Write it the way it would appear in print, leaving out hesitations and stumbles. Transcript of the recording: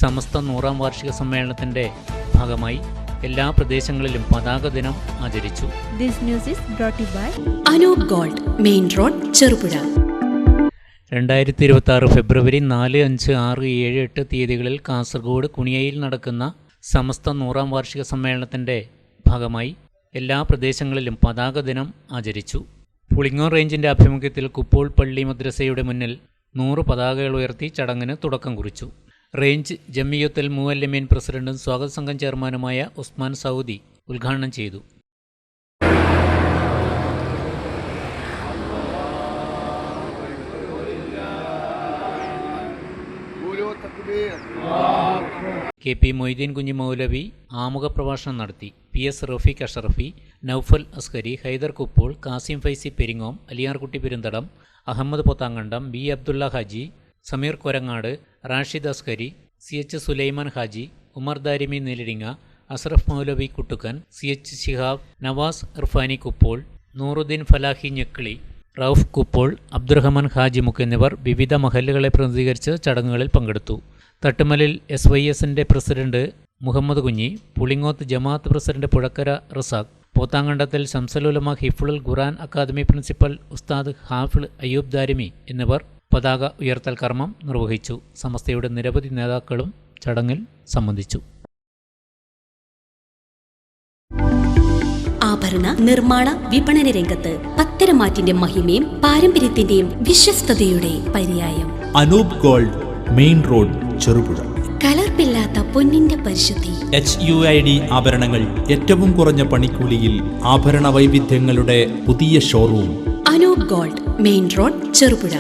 സമസ്ത 100ാം വാർഷിക സമ്മേളനത്തിന്റെ ഭാഗമായി എല്ലാ പ്രദേശങ്ങളിലും പതാക ദിനം ആചരിച്ചു. This news is brought by Anoop gold, main road, Cherupuzha. 2026 ഫെബ്രുവരി 4, 5, 6, 7, 8 തീയതികളിൽ കാസർഗോഡ് കുണിയയിൽ നടക്കുന്ന സമസ്ത 100ാം വാർഷിക സമ്മേളനത്തിന്റെ ഭാഗമായി എല്ലാ പ്രദേശങ്ങളിലും പതാക ദിനം ആചരിച്ചു. പുളിങ്ങോർ റേഞ്ചിന്റെ ആഭിമുഖ്യത്തിൽ കുപ്പോൾ പള്ളി മദ്രസയുടെ മുന്നിൽ 100 പതാകകൾ ഉയർത്തി ചടങ്ങിന് തുടക്കം കുറിച്ചു. റേഞ്ച് ജമിയത്തുൽ മുഅല്ലിമീൻ പ്രസിഡന്റും സ്വാഗത സംഘം ചെയർമാനുമായ ഉസ്മാൻ സൗദി ഉദ്ഘാടനം ചെയ്തു. KP മൊയ്തീൻ കുഞ്ഞി മൗലവി ആമുഖ പ്രഭാഷണം നടത്തി. PS Rafeeq Ashrafi, Noufal Askari, Haidar Kuppol, Kasim Faizy Peringome, Aliyarkutty Perunthadam, Ahammed Pothankandam, B Abdulla Haji, Sameer Korangad, Rashid Askari, CH Sulaiman Haji, Umar Darimi Nellidinga, Asraf Moulavi Kuttukkan, CH Shihab, Navas Irfani Kuppol, Nooruddeen Falahi Njekkili, Rauf Kuppol, Abdurahman Haji Mukku എന്നിവർ വിവിധ മഹല്ലുകളെ പ്രതിനിധീകരിച്ച് ചടങ്ങുകളിൽ പങ്കെടുത്തു. തട്ടുമലിൽ SYSന്റെ പ്രസിഡന്റ് മുഹമ്മദ് കുഞ്ഞി, പുളിങ്ങോത്ത് ജമാഅത്ത് പ്രസിഡന്റ് പുഴക്കര റസാഖ്, പോത്താങ്കണ്ടത്തിൽ ശംസലുലമ ഹിഫ്ളുൽ ഖുർആൻ അക്കാദമി പ്രിൻസിപ്പൽ ഉസ്താദ് ഹാഫിൾ അയ്യൂബ് ദാരിമി എന്നിവർ പതാക ഉയർത്തൽ കർമ്മം നിർവഹിച്ചു. സമസ്തയുടെ നിരവധി നേതാക്കളും ചടങ്ങിൽ സംബന്ധിച്ചു. ആഭരണ നിർമ്മാണ വിപണന രംഗത്ത് പത്തരമാറ്റിന്റെ മഹിമയും പാരമ്പര്യത്തിന്റെയും വിശ്വസ്തയുടെ പര്യായം. Anoop gold, main road, Cherupuzha. കലർപ്പില്ലാത്ത പൊന്നിന്റെ പരിശുദ്ധി. HUID ആഭരണങ്ങൾ ഏറ്റവും കുറഞ്ഞ പണിക്കൂലിയിൽ. ആഭരണ വൈവിധ്യങ്ങളുടെ പുതിയ showroom. Anoop gold, main road, Cherupuzha.